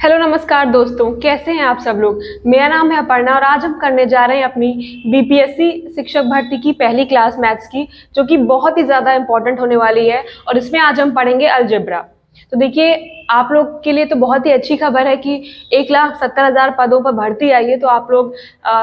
Hello नमस्कार दोस्तों, कैसे हैं आप सब लोग। मेरा नाम है अपर्णा और आज हम करने जा रहे हैं अपनी बीपीएससी शिक्षक भर्ती की पहली क्लास मैथ्स की, जो कि बहुत ही ज़्यादा इंपॉर्टेंट होने वाली है। और इसमें आज हम पढ़ेंगे अलजेब्रा। तो देखिए, आप लोग के लिए तो बहुत ही अच्छी खबर है कि 1,70,000 पदों पर भर्ती आई है। तो आप लोग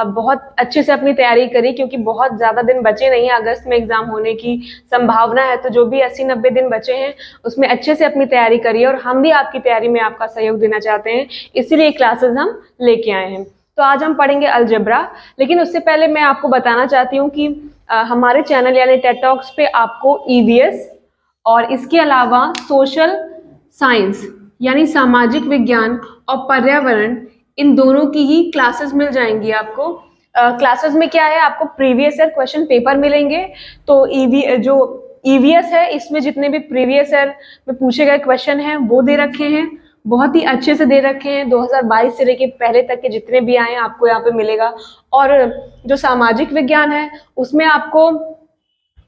बहुत अच्छे से अपनी तैयारी करिए, क्योंकि बहुत ज़्यादा दिन बचे नहीं हैं। अगस्त में एग्ज़ाम होने की संभावना है, तो जो भी 80-90 दिन बचे हैं उसमें अच्छे से अपनी तैयारी करिए। और हम भी आपकी तैयारी में आपका सहयोग देना चाहते हैं, इसीलिए क्लासेस हम लेके आए हैं। तो आज हम पढ़ेंगे अलजेब्रा, लेकिन उससे पहले मैं आपको बताना चाहती हूँ कि हमारे चैनल यानी टेड टॉक्स पे आपको ईवीएस और इसके अलावा सोशल साइंस यानी सामाजिक विज्ञान और पर्यावरण, इन दोनों की ही क्लासेस मिल जाएंगी आपको। क्लासेस में क्या है, आपको प्रीवियस ईयर क्वेश्चन पेपर मिलेंगे। तो जो ईवीएस है, इसमें जितने भी प्रीवियस ईयर में पूछे गए क्वेश्चन हैं वो दे रखे हैं, बहुत ही अच्छे से दे रखे हैं। 2022 से लेके पहले तक के जितने भी आए हैं आपको यहाँ पे मिलेगा। और जो सामाजिक विज्ञान है उसमें आपको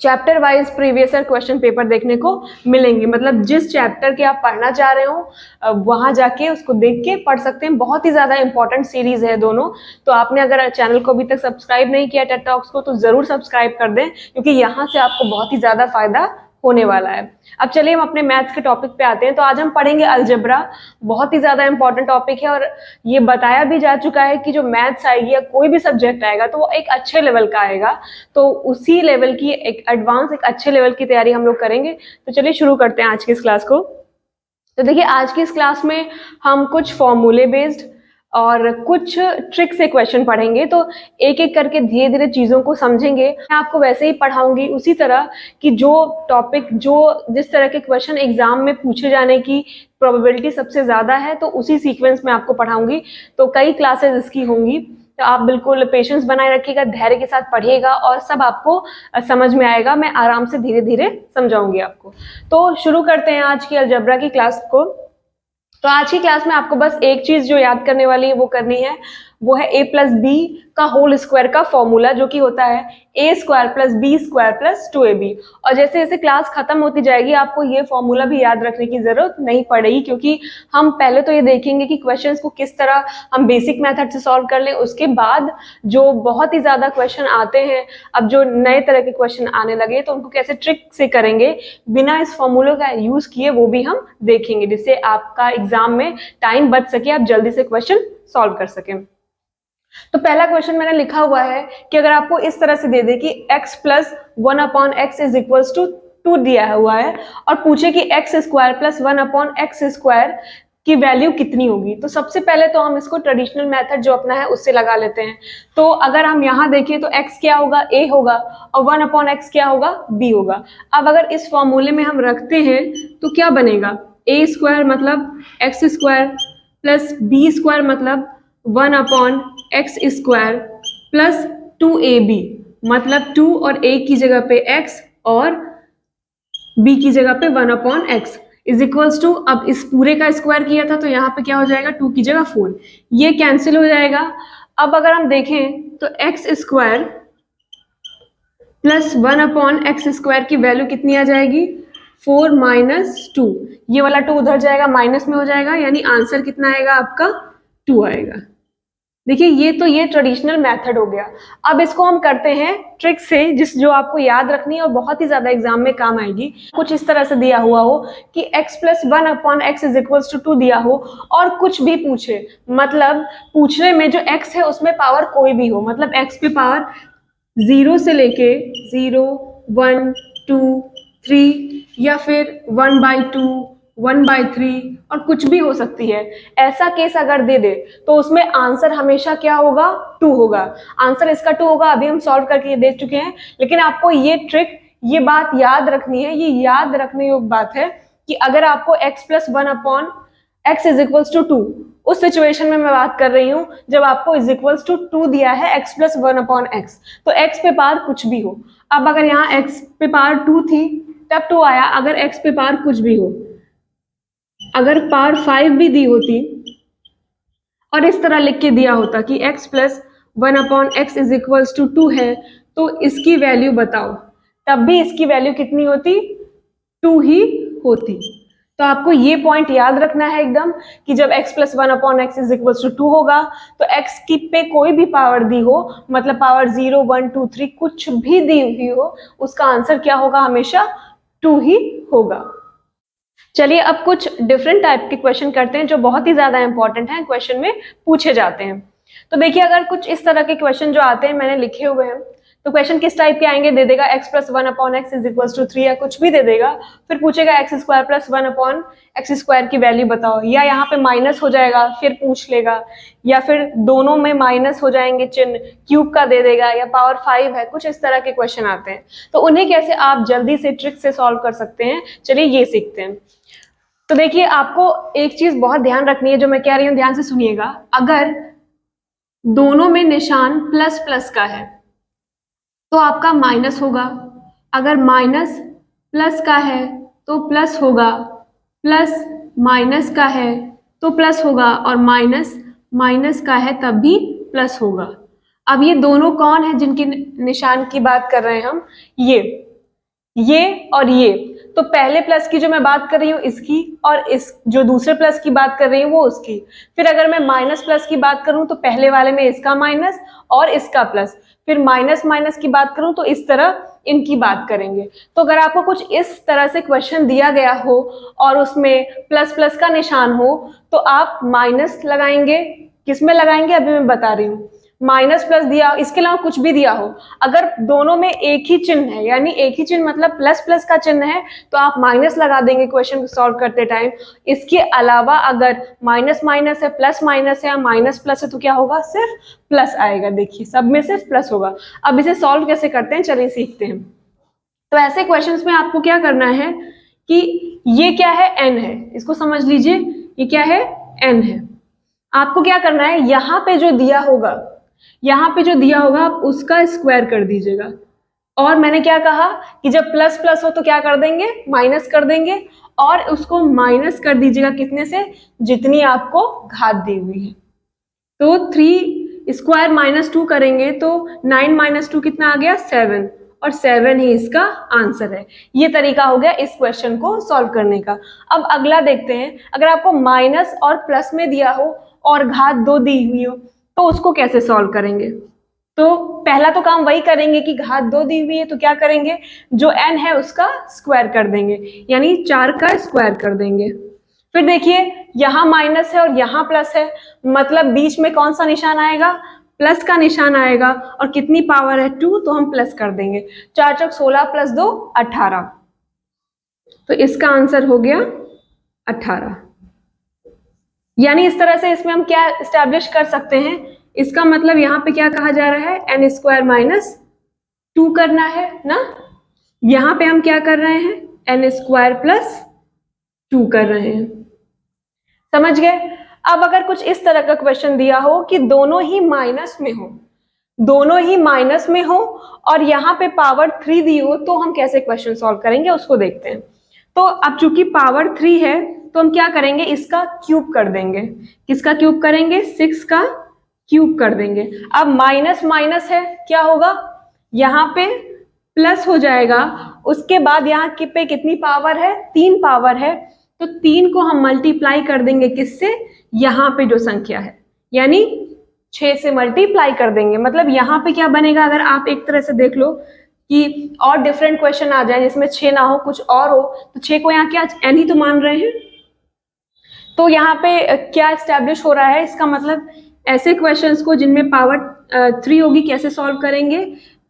chapter wise previous year question paper देखने को मिलेंगे। मतलब जिस चैप्टर के आप पढ़ना चाह रहे हो वहां जाके उसको देख के पढ़ सकते हैं। बहुत ही ज़्यादा इंपॉर्टेंट सीरीज है दोनों। तो आपने अगर चैनल को अभी तक सब्सक्राइब नहीं किया टेड टॉक्स को, तो ज़रूर सब्सक्राइब कर दें, क्योंकि यहाँ से आपको बहुत ही ज़्यादा फायदा होने वाला है। अब चलिए हम अपने मैथ्स के टॉपिक पे आते हैं। तो आज हम पढ़ेंगे अलजेब्रा। बहुत ही ज़्यादा इंपॉर्टेंट टॉपिक है और ये बताया भी जा चुका है कि जो मैथ्स आएगी या कोई भी सब्जेक्ट आएगा तो वो एक अच्छे लेवल का आएगा। तो उसी लेवल की एक एडवांस, एक अच्छे लेवल की तैयारी हम लोग करेंगे। तो चलिए शुरू करते हैं आज की इस क्लास को। तो देखिए, आज की इस क्लास में हम कुछ फॉर्मूले बेस्ड और कुछ ट्रिक से क्वेश्चन पढ़ेंगे। तो एक एक करके धीरे धीरे चीज़ों को समझेंगे। मैं आपको वैसे ही पढ़ाऊंगी उसी तरह कि जो टॉपिक, जो जिस तरह के क्वेश्चन एग्जाम में पूछे जाने की प्रोबेबिलिटी सबसे ज़्यादा है, तो उसी सीक्वेंस में आपको पढ़ाऊंगी। तो कई क्लासेस इसकी होंगी, तो आप बिल्कुल पेशेंस बनाए रखिएगा, धैर्य के साथ पढ़िएगा और सब आपको समझ में आएगा। मैं आराम से धीरे धीरे समझाऊंगी आपको। तो शुरू करते हैं आज की अलजेब्रा की क्लास को। तो आज की क्लास में आपको बस एक चीज जो याद करने वाली है वो करनी है, वो है a प्लस बी का होल स्क्वायर का फॉर्मूला, जो कि होता है a square plus B square plus 2ab। और जैसे जैसे क्लास खत्म होती जाएगी आपको ये फॉर्मूला भी याद रखने की जरूरत नहीं पड़ेगी, क्योंकि हम पहले तो ये देखेंगे कि क्वेश्चंस को किस तरह हम बेसिक मेथड से सॉल्व कर लें। उसके बाद जो बहुत ही ज्यादा क्वेश्चन आते हैं, अब जो नए तरह के क्वेश्चन आने लगे, तो उनको कैसे ट्रिक से करेंगे बिना इस फॉर्मूले का यूज किए, वो भी हम देखेंगे, जिससे आपका एग्जाम में टाइम बच सके, आप जल्दी से क्वेश्चन सॉल्व कर सकें। तो पहला क्वेश्चन मैंने लिखा हुआ है कि अगर आपको इस तरह से दे दे कि x plus 1/x is equals to 2 दिया हुआ है और पूछे कि x square plus 1/x square की वैल्यू कितनी होगी, तो सबसे पहले तो हम इसको ट्रेडिशनल मेथड जो अपना है उससे लगा लेते हैं। तो अगर हम यहाँ देखें तो x क्या होगा, a होगा, और 1/x क्या होगा, b होगा। अब अगर इस फॉर्मूले में हम रखते हैं तो क्या बनेगा, a स्क्वायर मतलब x square plus b square मतलब 1/x स्क्वायर प्लस 2ab, मतलब 2 और a की जगह पे x और b की जगह पे 1/x इज इक्वल्स टू, अब इस पूरे का स्क्वायर किया था तो यहाँ पे क्या हो जाएगा, 2 की जगह 4, ये कैंसिल हो जाएगा। अब अगर हम देखें तो x square plus 1/x square की वैल्यू कितनी आ जाएगी, 4 माइनस 2, ये वाला 2 उधर जाएगा, माइनस में हो जाएगा, यानी आंसर कितना आएगा आपका, 2 आएगा। देखिए, ये ट्रेडिशनल मेथड हो गया। अब इसको हम करते हैं ट्रिक से, जो आपको याद रखनी है और बहुत ही ज्यादा एग्जाम में काम आएगी। कुछ इस तरह से दिया हुआ हो कि x plus 1/x is equals to 2 दिया हो और कुछ भी पूछे, मतलब पूछने में जो x है उसमें पावर कोई भी हो, मतलब x पे पावर 0 से लेके 0, 1, 2, 3 या फिर 1/2, 1/3 और कुछ भी हो सकती है। ऐसा केस अगर दे दे तो उसमें आंसर हमेशा क्या होगा, 2 होगा। आंसर इसका 2 होगा। अभी हम सॉल्व करके दे चुके हैं, लेकिन आपको ये ट्रिक, ये बात याद रखनी है। ये याद रखने योग्य बात है कि अगर आपको x plus 1/x is equals to 2, उस सिचुएशन में मैं बात कर रही हूं जब आपको इज इक्वल्स टू 2 दिया है x प्लस 1/x, तो x पे पावर कुछ भी हो। अब अगर यहाँ x पे पावर 2 थी तब 2 आया, अगर x पे पावर कुछ भी हो, अगर पावर 5 भी दी होती और इस तरह लिख के दिया होता कि x plus 1/x is equals to 2 है, तो इसकी वैल्यू बताओ, तब भी इसकी वैल्यू कितनी होती, 2 ही होती। तो तो आपको ये पॉइंट याद रखना है एकदम कि जब x plus 1/x is equal to 2 होगा तो x की पे कोई भी पावर दी हो, मतलब पावर 0, 1, 2, 3 कुछ भी दी हुई हो, उसका आंसर क्या होगा? हमेशा 2 ही होगा। चलिए अब कुछ डिफरेंट टाइप के क्वेश्चन करते हैं जो बहुत ही ज्यादा इंपॉर्टेंट हैं, क्वेश्चन में पूछे जाते हैं। तो देखिए अगर कुछ इस तरह के क्वेश्चन जो आते हैं, मैंने लिखे हुए हैं, तो क्वेश्चन किस टाइप के आएंगे? दे देगा x plus 1/x is equal to 3 या कुछ भी दे देगा, फिर पूछेगा x square plus 1/x square की वैल्यू बताओ, या यहाँ पे माइनस हो जाएगा फिर पूछ लेगा, या फिर दोनों में माइनस हो जाएंगे चिन्ह, क्यूब का दे देगा, या पावर 5 है, कुछ इस तरह के क्वेश्चन आते हैं। तो उन्हें कैसे आप जल्दी से ट्रिक से सॉल्व कर सकते हैं, चलिए ये सीखते हैं। तो देखिए आपको एक चीज बहुत ध्यान रखनी है, जो मैं कह रही हूँ ध्यान से सुनिएगा। अगर दोनों में निशान प्लस प्लस का है तो आपका माइनस होगा, अगर माइनस प्लस का है तो प्लस होगा, प्लस माइनस का है तो प्लस होगा, और माइनस माइनस का है तब भी प्लस होगा। अब ये दोनों कौन है जिनकी निशान की बात कर रहे हैं हम? ये और ये। तो पहले प्लस की जो मैं बात कर रही हूँ इसकी, और इस जो दूसरे प्लस की बात कर रही हूँ वो उसकी। फिर अगर मैं माइनस प्लस की बात करूँ तो पहले वाले में इसका माइनस और इसका प्लस, फिर माइनस माइनस की बात करूँ तो इस तरह इनकी बात करेंगे। तो अगर आपको कुछ इस तरह से क्वेश्चन दिया गया हो और उसमें प्लस प्लस का निशान हो तो आप माइनस लगाएंगे। किसमें लगाएंगे अभी मैं बता रही हूँ। माइनस प्लस दिया, इसके अलावा कुछ भी दिया हो, अगर दोनों में एक ही चिन्ह है, यानी एक ही चिन्ह मतलब प्लस प्लस का चिन्ह है, तो आप माइनस लगा देंगे क्वेश्चन को सॉल्व करते टाइम। इसके अलावा अगर माइनस माइनस है, प्लस माइनस है, या माइनस प्लस है, तो क्या होगा? सिर्फ प्लस आएगा। देखिए सब में सिर्फ प्लस होगा। अब इसे सॉल्व कैसे करते हैं, चलिए सीखते हैं। तो ऐसे क्वेश्चंस में आपको क्या करना है कि ये क्या है? n है, इसको समझ लीजिए, ये क्या है? n है। आपको क्या करना है, यहाँ पे जो दिया होगा, यहाँ पे जो दिया होगा आप उसका स्क्वायर कर दीजिएगा। और मैंने क्या कहा कि जब प्लस प्लस हो तो क्या कर देंगे? माइनस कर देंगे, और उसको माइनस कर दीजिएगा कितने से? जितनी आपको घात दी हुई है। तो 3 स्क्वायर माइनस 2 करेंगे तो 9 माइनस 2 कितना आ गया? 7, और 7 ही इसका आंसर है। ये तरीका हो गया इस क्वेश्चन को सॉल्व करने का। अब अगला देखते हैं। अगर आपको माइनस और प्लस में दिया हो और घात 2 दी हुई हो तो उसको कैसे सॉल्व करेंगे? तो पहला तो काम वही करेंगे कि घात 2 दी हुई है तो क्या करेंगे? जो n है उसका स्क्वायर कर देंगे, यानी 4 का स्क्वायर कर देंगे। फिर देखिए यहाँ माइनस है और यहाँ प्लस है, मतलब बीच में कौन सा निशान आएगा? प्लस का निशान आएगा। और कितनी पावर है? 2, तो हम प्लस कर देंगे। 4 चौक 16 प्लस 2 18, तो इसका आंसर हो गया 18। यानी इस तरह से इसमें हम क्या एस्टैब्लिश कर सकते हैं? इसका मतलब यहाँ पे क्या कहा जा रहा है? n स्क्वायर माइनस 2 करना है ना। यहाँ पे हम क्या कर रहे हैं? n स्क्वायर प्लस 2 कर रहे हैं। समझ गए? अब अगर कुछ इस तरह का क्वेश्चन दिया हो कि दोनों ही माइनस में हो, दोनों ही माइनस में हो और यहाँ पे पावर 3 दी हो, तो हम कैसे क्वेश्चन सॉल्व करेंगे उसको देखते हैं। तो अब चूंकि पावर 3 है तो हम क्या करेंगे? इसका क्यूब कर देंगे। किसका क्यूब करेंगे? 6 का क्यूब कर देंगे। अब माइनस माइनस है, क्या होगा? यहाँ पे प्लस हो जाएगा। उसके बाद यहाँ पे कितनी पावर है? 3 पावर है, तो 3 को हम मल्टीप्लाई कर देंगे किससे? यहाँ पे जो संख्या है, यानी 6 से मल्टीप्लाई कर देंगे। मतलब यहाँ पे क्या बनेगा? अगर आप एक तरह से देख लो कि और डिफरेंट क्वेश्चन आ जाए जिसमें 6 ना हो, कुछ और हो, तो 6 को यहाँ क्या n ही तो मान रहे हैं। तो यहाँ पे क्या एस्टैब्लिश हो रहा है? इसका मतलब ऐसे क्वेश्चंस को जिनमें पावर 3 होगी कैसे सॉल्व करेंगे?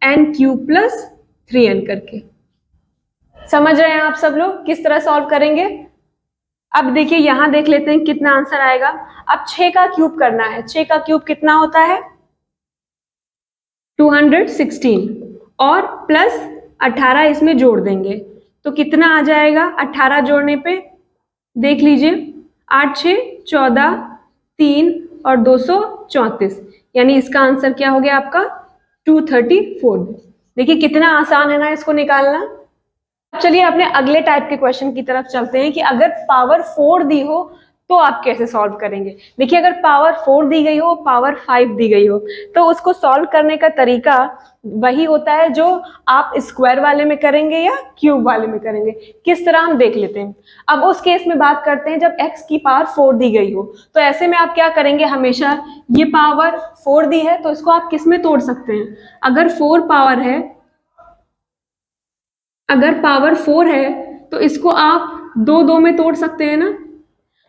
n क्यूब प्लस 3n करके। समझ रहे हैं आप सब लोग किस तरह सॉल्व करेंगे? अब देखिए यहाँ देख लेते हैं कितना आंसर आएगा। अब 6 का क्यूब करना है। 6 का क्यूब कितना होता है? 216, और प्लस 18 इसमें जोड़ देंगे तो कितना आ जाएगा? 18 जोड़ने पे देख लीजिए, 8 6 14, 3 और 234, यानी इसका आंसर क्या हो गया आपका? 234। देखिए कितना आसान है ना इसको निकालना। चलिए अपने अगले टाइप के क्वेश्चन की तरफ चलते हैं कि अगर पावर 4 दी हो तो आप कैसे सॉल्व करेंगे। देखिए अगर पावर 4 दी गई हो, पावर 5 दी गई हो, तो उसको सॉल्व करने का तरीका वही होता है जो आप स्क्वायर वाले में करेंगे या क्यूब वाले में करेंगे। किस तरह हम देख लेते हैं। अब उस केस में बात करते हैं जब x की पावर 4 दी गई हो, तो ऐसे में आप क्या करेंगे, हमेशा ये पावर 4 दी है तो इसको आप किस में तोड़ सकते हैं। अगर 4 पावर है, अगर पावर 4 है तो इसको आप दो दो में तोड़ सकते हैं ना।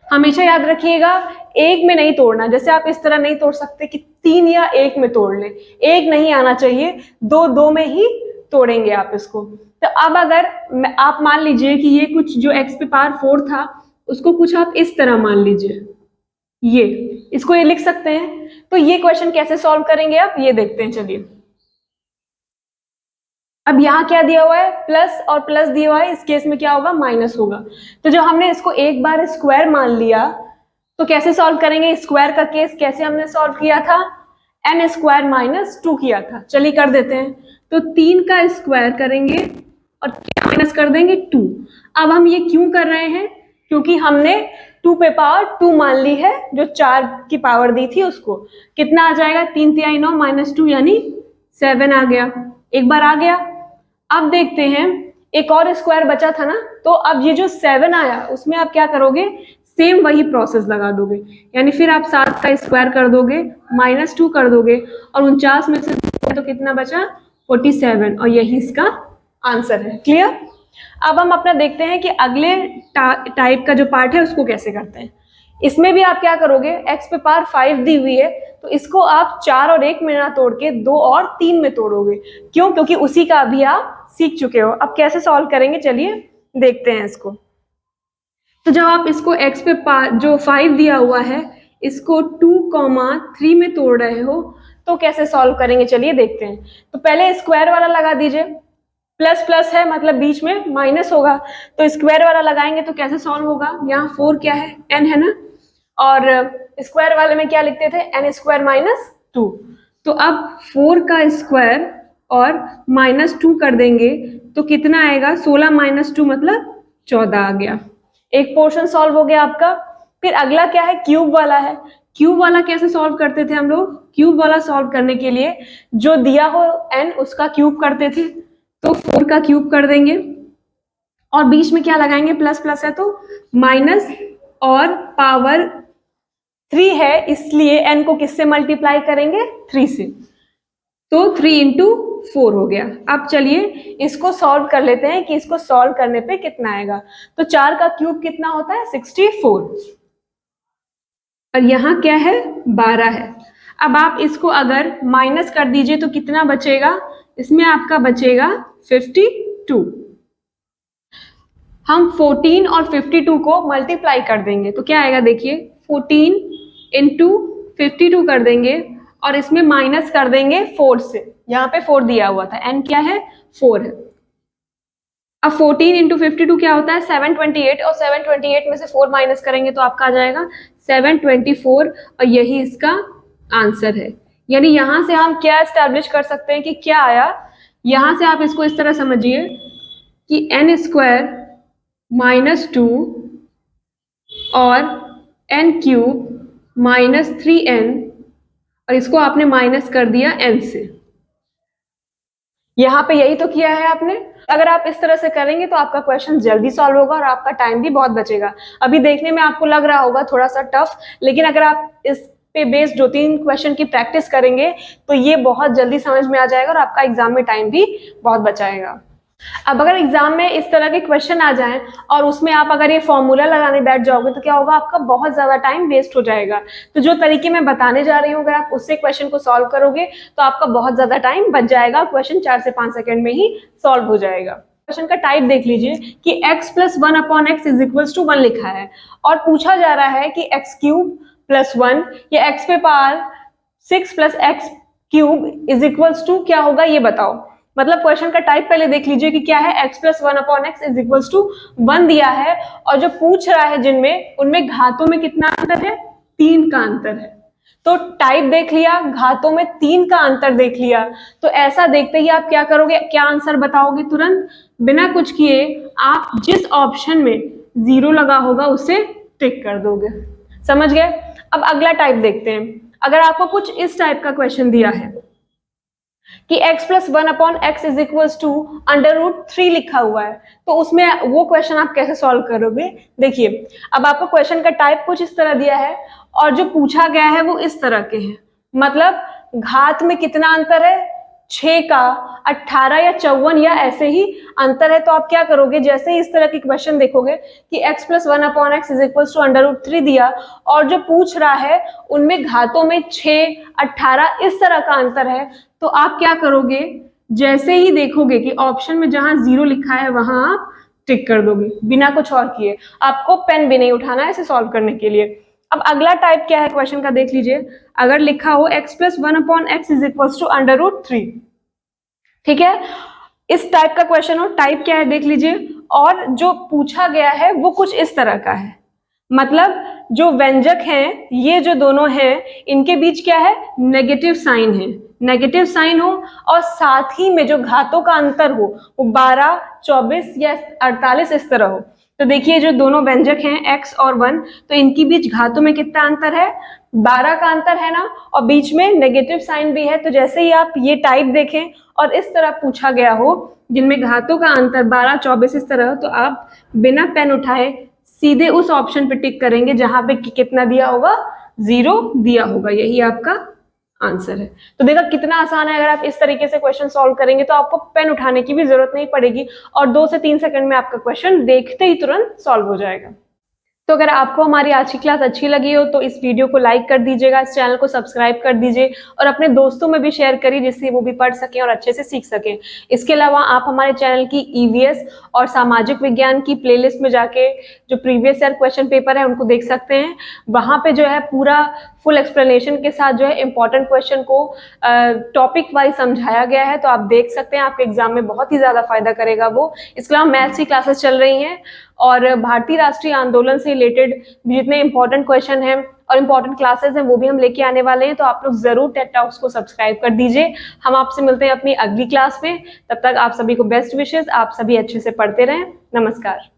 हमेशा याद रखिएगा एक में नहीं तोड़ना, जैसे आप इस तरह नहीं तोड़ सकते कि 3 या 1 में तोड़ लें, एक नहीं आना चाहिए, दो दो में ही तोड़ेंगे आप इसको। तो अब अगर आप मान लीजिए कि ये कुछ जो x पे पावर 4 था उसको कुछ आप इस तरह मान लीजिए, ये इसको ये लिख सकते हैं। तो ये क्वेश्चन कैसे सॉल्व करेंगे आप ये देखते हैं। चलिए अब यहाँ क्या दिया हुआ है, प्लस और प्लस दिया हुआ है, इस केस में क्या होगा, माइनस होगा। तो जब हमने इसको एक बार स्क्वायर मान लिया तो कैसे सॉल्व करेंगे। स्क्वायर का केस कैसे हमने सॉल्व किया था, n स्क्वायर माइनस 2 किया था। चलिए कर देते हैं। तो 3 का स्क्वायर करेंगे और क्या माइनस कर देंगे, 2। अब हम ये क्यों कर रहे हैं, क्योंकि हमने 2 पे पावर 2 मान ली है, जो 4 की पावर दी थी उसको। कितना आ जाएगा, 3 3 9 माइनस 2 यानी 7 आ गया। एक बार आ गया। अब देखते हैं एक और स्क्वायर बचा था ना, तो अब ये जो 7 आया उसमें आप क्या करोगे, सेम वही प्रोसेस लगा दोगे, यानी फिर आप 7 का स्क्वायर कर दोगे, माइनस 2 कर दोगे और 49 में से तो कितना बचा, 47, और यही इसका आंसर है। क्लियर। अब हम अपना देखते हैं कि अगले टाइप का जो पार्ट है उसको कैसे करते हैं। इसमें भी आप क्या करोगे, x पे पावर 5 दी हुई है तो इसको आप 4 और 1 में ना तोड़ के 2 और 3 में तोड़ोगे। क्यों, क्योंकि उसी का अभी आप सीख चुके हो। अब कैसे सॉल्व करेंगे चलिए देखते हैं इसको। तो जब आप इसको x पे जो 5 दिया हुआ है इसको 2,3 में तोड़ रहे हो तो कैसे सॉल्व करेंगे चलिए देखते हैं। तो पहले स्क्वायर वाला लगा दीजिए, प्लस प्लस है मतलब बीच में माइनस होगा, तो स्क्वायर वाला लगाएंगे तो कैसे सॉल्व होगा। यहाँ 4 क्या है, n है ना, और स्क्वायर वाले में क्या लिखते थे, n स्क्वायर माइनस 2। तो अब 4 का स्क्वायर और माइनस 2 कर देंगे तो कितना आएगा, 16 माइनस 2 मतलब 14 आ गया। एक पोर्शन सॉल्व हो गया आपका। फिर अगला क्या है, क्यूब वाला है। क्यूब वाला कैसे सॉल्व करते थे हम लोग, क्यूब वाला सॉल्व करने के लिए जो दिया हो n उसका क्यूब करते थे, तो 4 का क्यूब कर देंगे और बीच में क्या लगाएंगे, प्लस प्लस है तो माइनस, और पावर 3 है इसलिए n को किससे मल्टीप्लाई करेंगे, 3 से, तो 3 इंटू 4 हो गया। अब चलिए इसको सॉल्व कर लेते हैं कि इसको सॉल्व करने पे कितना आएगा। तो 4 का क्यूब कितना होता है, 64, और यहाँ क्या है, 12 है। अब आप इसको अगर माइनस कर दीजिए तो कितना बचेगा, इसमें आपका बचेगा 52। हम 14 और 52 को मल्टीप्लाई कर देंगे तो क्या आएगा, देखिए 14 इंटू 52 कर देंगे और इसमें माइनस कर देंगे 4 से, यहाँ पे 4 दिया हुआ था, n क्या है, 4 है। अब 14 इंटू 52 क्या होता है, 728, और 728 में से 4 माइनस करेंगे तो आपका आ जाएगा 724, और यही इसका आंसर है। यानी यहां से हम क्या एस्टैब्लिश कर सकते हैं कि क्या आया। यहां से आप इसको इस तरह समझिए कि n स्क्वायर माइनस 2 और n क्यूब माइनस 3n, और इसको आपने माइनस कर दिया n से। यहाँ पे यही तो किया है आपने। अगर आप इस तरह से करेंगे तो आपका क्वेश्चन जल्दी सॉल्व होगा और आपका टाइम भी बहुत बचेगा। अभी देखने में आपको लग रहा होगा थोड़ा सा टफ, लेकिन अगर आप इस पे बेस्ड 2-3 क्वेश्चन की प्रैक्टिस करेंगे तो ये बहुत जल्दी समझ में आ जाएगा और आपका एग्जाम में टाइम भी बहुत बचाएगा। अब अगर एग्जाम में इस तरह के क्वेश्चन आ जाएं और उसमें आप अगर ये फॉर्मूला लगाने बैठ जाओगे तो क्या होगा, आपका बहुत ज्यादा टाइम वेस्ट हो जाएगा। तो जो तरीके मैं बताने जा रही हूँ अगर आप उससे क्वेश्चन को सॉल्व करोगे तो आपका बहुत ज्यादा टाइम बच जाएगा, क्वेश्चन 4 से 5 सेकंड में ही सॉल्व हो जाएगा। क्वेश्चन का टाइप देख लीजिए कि x plus 1/x is equals to 1 लिखा है और पूछा जा रहा है कि x क्यूब प्लस 1 या x पे power 6 plus x cube is equals to क्या होगा ये बताओ। मतलब क्वेश्चन का टाइप पहले देख लीजिए कि क्या है, x plus 1/x is equals to 1 दिया है और जो पूछ रहा है जिनमें उनमें घातों में कितना अंतर है, 3 का अंतर है। तो टाइप देख लिया, घातों में 3 का अंतर देख लिया, तो ऐसा देखते ही आप क्या करोगे, क्या आंसर बताओगे, तुरंत बिना कुछ किए आप जिस ऑप्शन में 0 लगा होगा उसे टिक कर दोगे। समझ गए। अब अगला टाइप देखते हैं। अगर आपको कुछ इस टाइप का क्वेश्चन दिया है कि x plus 1/x is equals to √3 लिखा हुआ है, तो उसमें वो क्वेश्चन आप कैसे सॉल्व करोगे। देखिए, अब आपको क्वेश्चन का टाइप कुछ इस तरह दिया है और जो पूछा गया है वो इस तरह के हैं, मतलब घात में कितना अंतर है, 6 का 18 या 54 या ऐसे ही अंतर है। तो आप क्या करोगे, जैसे ही इस तरह की क्वेश्चन देखोगे कि x plus 1/x is equals to √3 दिया और जो पूछ रहा है उनमें घातों में 6, 18 इस तरह का अंतर है, तो आप क्या करोगे, जैसे ही देखोगे कि ऑप्शन में जहां 0 लिखा है वहां आप टिक कर दोगे बिना कुछ और किए। आपको पेन भी नहीं उठाना है इसे सॉल्व करने के लिए। अब अगला टाइप क्या है क्वेश्चन का देख लीजिए। अगर लिखा हो x plus 1/x is equals to √3, ठीक है, इस टाइप का क्वेश्चन हो, टाइप क्या है देख लीजिए, और जो पूछा गया है वो कुछ इस तरह का है, मतलब जो व्यंजक हैं ये जो दोनों हैं इनके बीच क्या है, नेगेटिव साइन है, नेगेटिव साइन हो और साथ ही में जो घातों का अंतर हो वो 12, 24 या 48 इस तरह हो। तो देखिए जो दोनों व्यंजक हैं x और 1, तो इनके बीच घातों में कितना अंतर है, 12 का अंतर है ना, और बीच में नेगेटिव साइन भी है। तो जैसे ही आप ये टाइप देखें और इस तरह पूछा गया हो जिनमें घातों का अंतर 12, 24 इस तरह हो, तो आप बिना पेन उठाए सीधे उस ऑप्शन पे टिक करेंगे जहां पे कितना दिया होगा, 0 दिया होगा, यही आपका आंसर है। तो देखा कितना आसान है। अगर आप इस तरीके से क्वेश्चन सॉल्व करेंगे तो आपको पेन उठाने की भी जरूरत नहीं पड़ेगी और 2 से 3 सेकंड में आपका क्वेश्चन देखते ही तुरंत सॉल्व हो जाएगा। तो अगर आपको हमारी आज की क्लास अच्छी लगी हो तो इस वीडियो को लाइक कर दीजिएगा, इस चैनल को सब्सक्राइब कर दीजिए और अपने दोस्तों में भी शेयर करिए जिससे वो भी पढ़ सकें और अच्छे से सीख सकें। इसके अलावा आप हमारे चैनल की ईवीएस और सामाजिक विज्ञान की प्लेलिस्ट में जाके जो प्रीवियस ईयर क्वेश्चन पेपर है उनको देख सकते हैं। वहाँ पे जो है पूरा फुल एक्सप्लेनेशन के साथ जो है इंपॉर्टेंट क्वेश्चन को टॉपिक वाइज समझाया गया है, तो आप देख सकते हैं, आपके एग्जाम में बहुत ही ज्यादा फायदा करेगा वो। इसके अलावा मैथ्स की क्लासेस चल रही हैं और भारतीय राष्ट्रीय आंदोलन से रिलेटेड जितने इंपॉर्टेंट क्वेश्चन हैं और इंपॉर्टेंट क्लासेस हैं वो भी हम लेके आने वाले हैं। तो आप लोग जरूर टेट टॉक्स को सब्सक्राइब कर दीजिए। हम आपसे मिलते हैं अपनी अगली क्लास में, तब तक आप सभी को बेस्ट विशेस, आप सभी अच्छे से पढ़ते रहें। नमस्कार।